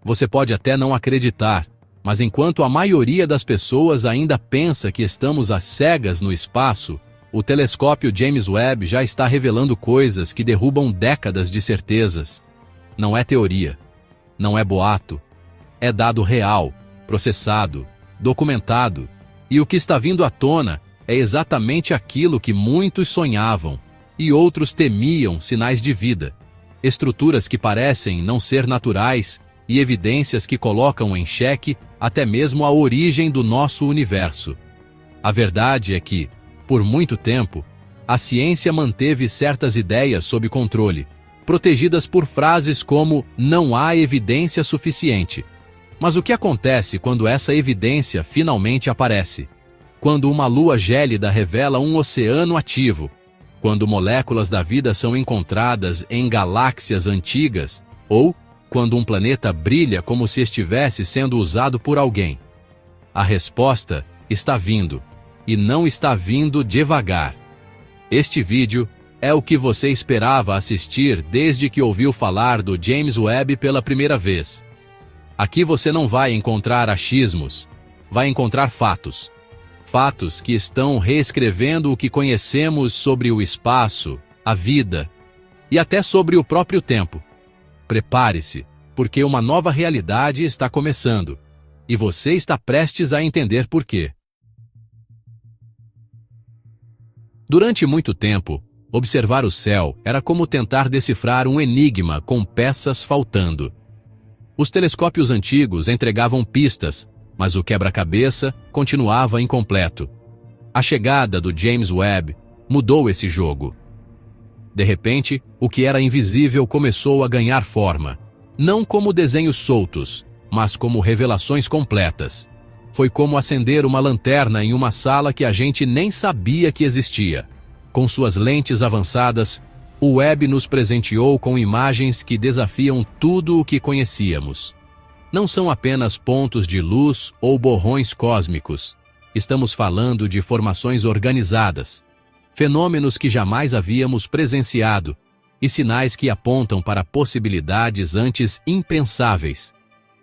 Você pode até não acreditar, mas enquanto a maioria das pessoas ainda pensa que estamos às cegas no espaço, o telescópio James Webb já está revelando coisas que derrubam décadas de certezas. Não é teoria, não é boato, é dado real, processado, documentado, e o que está vindo à tona é exatamente aquilo que muitos sonhavam e outros temiam: sinais de vida, estruturas que parecem não ser naturais e evidências que colocam em xeque até mesmo a origem do nosso universo. A verdade é que, por muito tempo, a ciência manteve certas ideias sob controle, protegidas por frases como "não há evidência suficiente". Mas o que acontece quando essa evidência finalmente aparece? Quando uma lua gélida revela um oceano ativo, quando moléculas da vida são encontradas em galáxias antigas, ou quando um planeta brilha como se estivesse sendo usado por alguém. A resposta está vindo, e não está vindo devagar. Este vídeo é o que você esperava assistir desde que ouviu falar do James Webb pela primeira vez. Aqui você não vai encontrar achismos, vai encontrar fatos. Fatos que estão reescrevendo o que conhecemos sobre o espaço, a vida e até sobre o próprio tempo. Prepare-se, porque uma nova realidade está começando, e você está prestes a entender por quê. Durante muito tempo, observar o céu era como tentar decifrar um enigma com peças faltando. Os telescópios antigos entregavam pistas, mas o quebra-cabeça continuava incompleto. A chegada do James Webb mudou esse jogo. De repente, o que era invisível começou a ganhar forma, não como desenhos soltos, mas como revelações completas. Foi como acender uma lanterna em uma sala que a gente nem sabia que existia. Com suas lentes avançadas, o Webb nos presenteou com imagens que desafiam tudo o que conhecíamos. Não são apenas pontos de luz ou borrões cósmicos. Estamos falando de formações organizadas, fenômenos que jamais havíamos presenciado e sinais que apontam para possibilidades antes impensáveis.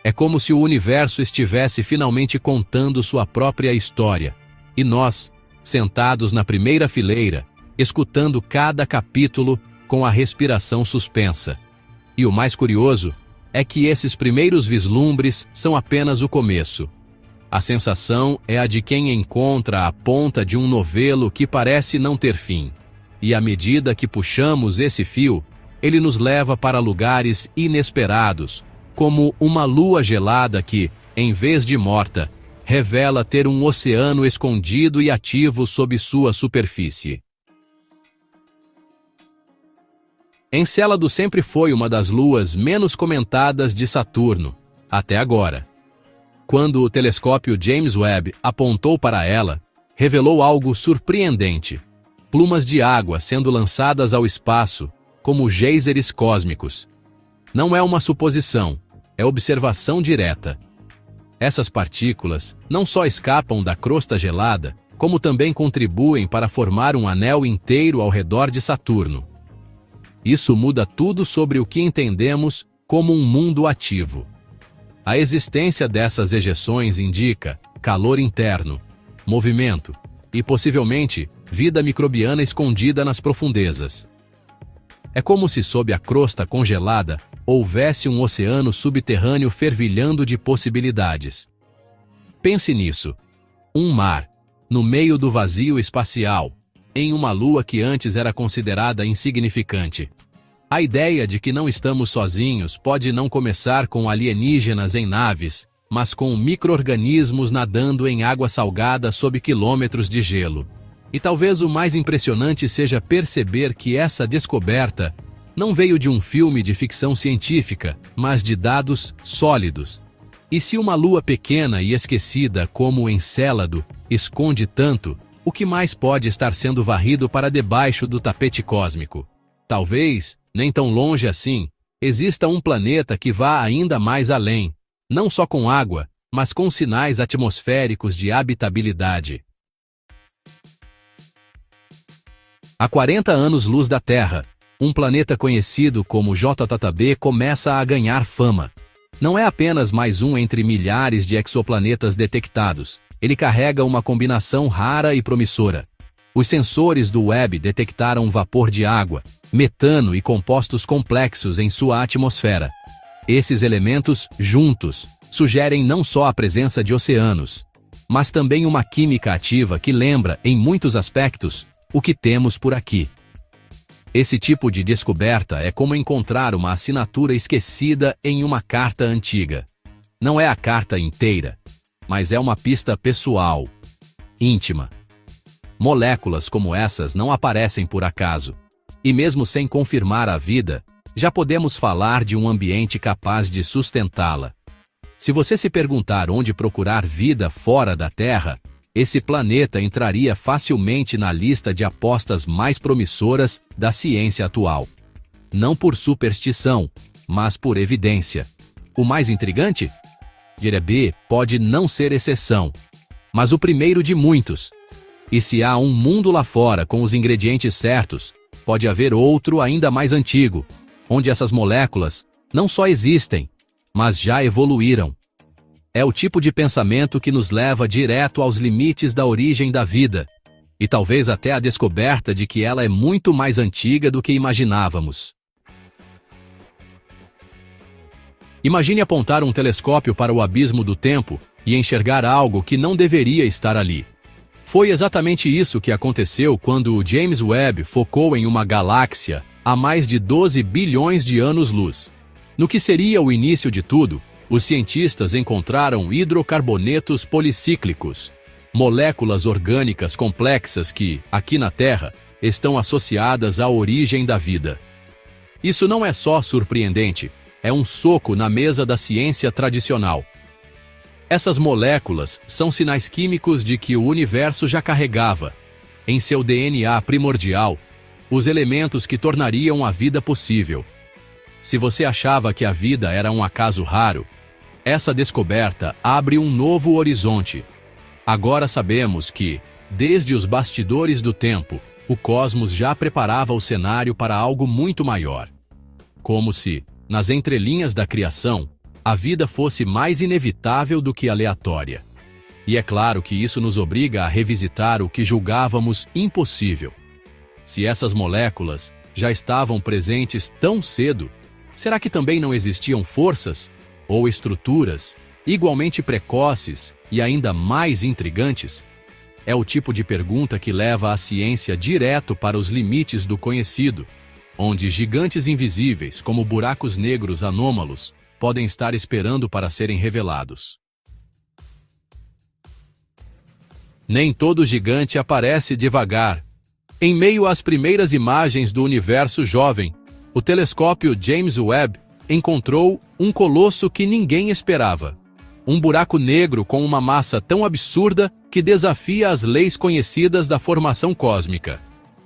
É como se o universo estivesse finalmente contando sua própria história, e nós, sentados na primeira fileira, escutando cada capítulo com a respiração suspensa. E o mais curioso é que esses primeiros vislumbres são apenas o começo. A sensação é a de quem encontra a ponta de um novelo que parece não ter fim. E à medida que puxamos esse fio, ele nos leva para lugares inesperados, como uma lua gelada que, em vez de morta, revela ter um oceano escondido e ativo sob sua superfície. Encélado sempre foi uma das luas menos comentadas de Saturno, até agora. Quando o telescópio James Webb apontou para ela, revelou algo surpreendente: plumas de água sendo lançadas ao espaço, como geysers cósmicos. Não é uma suposição, é observação direta. Essas partículas não só escapam da crosta gelada, como também contribuem para formar um anel inteiro ao redor de Saturno. Isso muda tudo sobre o que entendemos como um mundo ativo. A existência dessas ejeções indica calor interno, movimento e, possivelmente, vida microbiana escondida nas profundezas. É como se sob a crosta congelada houvesse um oceano subterrâneo fervilhando de possibilidades. Pense nisso: um mar, no meio do vazio espacial, em uma lua que antes era considerada insignificante. A ideia de que não estamos sozinhos pode não começar com alienígenas em naves, mas com micro-organismos nadando em água salgada sob quilômetros de gelo. E talvez o mais impressionante seja perceber que essa descoberta não veio de um filme de ficção científica, mas de dados sólidos. E se uma lua pequena e esquecida como o Encélado esconde tanto, o que mais pode estar sendo varrido para debaixo do tapete cósmico? Talvez, nem tão longe assim, exista um planeta que vá ainda mais além, não só com água, mas com sinais atmosféricos de habitabilidade. Há 40 anos-luz da Terra, um planeta conhecido como JTB começa a ganhar fama. Não é apenas mais um entre milhares de exoplanetas detectados. Ele carrega uma combinação rara e promissora. Os sensores do Webb detectaram vapor de água, metano e compostos complexos em sua atmosfera. Esses elementos, juntos, sugerem não só a presença de oceanos, mas também uma química ativa que lembra, em muitos aspectos, o que temos por aqui. Esse tipo de descoberta é como encontrar uma assinatura esquecida em uma carta antiga. Não é a carta inteira, mas é uma pista pessoal, íntima. Moléculas como essas não aparecem por acaso. E mesmo sem confirmar a vida, já podemos falar de um ambiente capaz de sustentá-la. Se você se perguntar onde procurar vida fora da Terra, esse planeta entraria facilmente na lista de apostas mais promissoras da ciência atual. Não por superstição, mas por evidência. O mais intrigante? Jerebi pode não ser exceção, mas o primeiro de muitos. E se há um mundo lá fora com os ingredientes certos, pode haver outro ainda mais antigo, onde essas moléculas não só existem, mas já evoluíram. É o tipo de pensamento que nos leva direto aos limites da origem da vida, e talvez até a descoberta de que ela é muito mais antiga do que imaginávamos. Imagine apontar um telescópio para o abismo do tempo e enxergar algo que não deveria estar ali. Foi exatamente isso que aconteceu quando o James Webb focou em uma galáxia há mais de 12 bilhões de anos-luz. No que seria o início de tudo, os cientistas encontraram hidrocarbonetos policíclicos, moléculas orgânicas complexas que, aqui na Terra, estão associadas à origem da vida. Isso não é só surpreendente, é um soco na mesa da ciência tradicional. Essas moléculas são sinais químicos de que o universo já carregava, em seu DNA primordial, os elementos que tornariam a vida possível. Se você achava que a vida era um acaso raro, essa descoberta abre um novo horizonte. Agora sabemos que, desde os bastidores do tempo, o cosmos já preparava o cenário para algo muito maior. Como se, nas entrelinhas da criação, a vida fosse mais inevitável do que aleatória. E é claro que isso nos obriga a revisitar o que julgávamos impossível. Se essas moléculas já estavam presentes tão cedo, será que também não existiam forças ou estruturas igualmente precoces e ainda mais intrigantes? É o tipo de pergunta que leva a ciência direto para os limites do conhecido, onde gigantes invisíveis, como buracos negros anômalos, podem estar esperando para serem revelados. Nem todo gigante aparece devagar. Em meio às primeiras imagens do universo jovem, o telescópio James Webb encontrou um colosso que ninguém esperava. Um buraco negro com uma massa tão absurda que desafia as leis conhecidas da formação cósmica.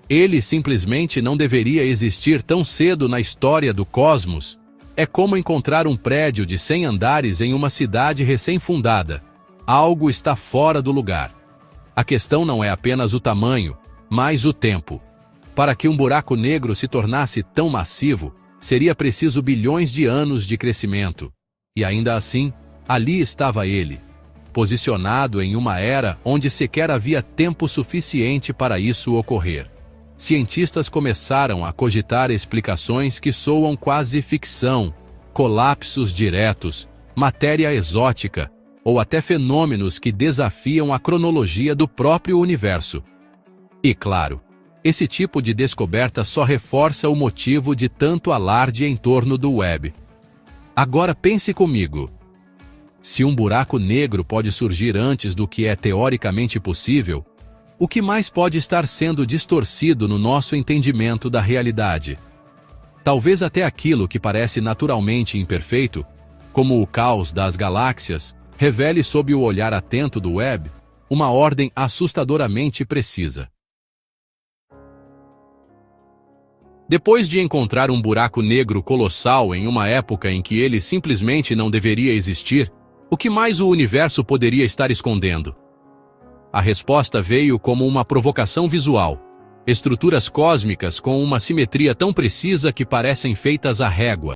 Ele simplesmente não deveria existir tão cedo na história do cosmos. É como encontrar um prédio de 100 andares em uma cidade recém-fundada. Algo está fora do lugar. A questão não é apenas o tamanho, mas o tempo. Para que um buraco negro se tornasse tão massivo, seria preciso bilhões de anos de crescimento. E ainda assim, ali estava ele, posicionado em uma era onde sequer havia tempo suficiente para isso ocorrer. Cientistas começaram a cogitar explicações que soam quase ficção, colapsos diretos, matéria exótica, ou até fenômenos que desafiam a cronologia do próprio universo. E claro, esse tipo de descoberta só reforça o motivo de tanto alarde em torno do Webb. Agora pense comigo. Se um buraco negro pode surgir antes do que é teoricamente possível, o que mais pode estar sendo distorcido no nosso entendimento da realidade? Talvez até aquilo que parece naturalmente imperfeito, como o caos das galáxias, revele sob o olhar atento do Webb uma ordem assustadoramente precisa. Depois de encontrar um buraco negro colossal em uma época em que ele simplesmente não deveria existir, o que mais o universo poderia estar escondendo? A resposta veio como uma provocação visual. Estruturas cósmicas com uma simetria tão precisa que parecem feitas à régua.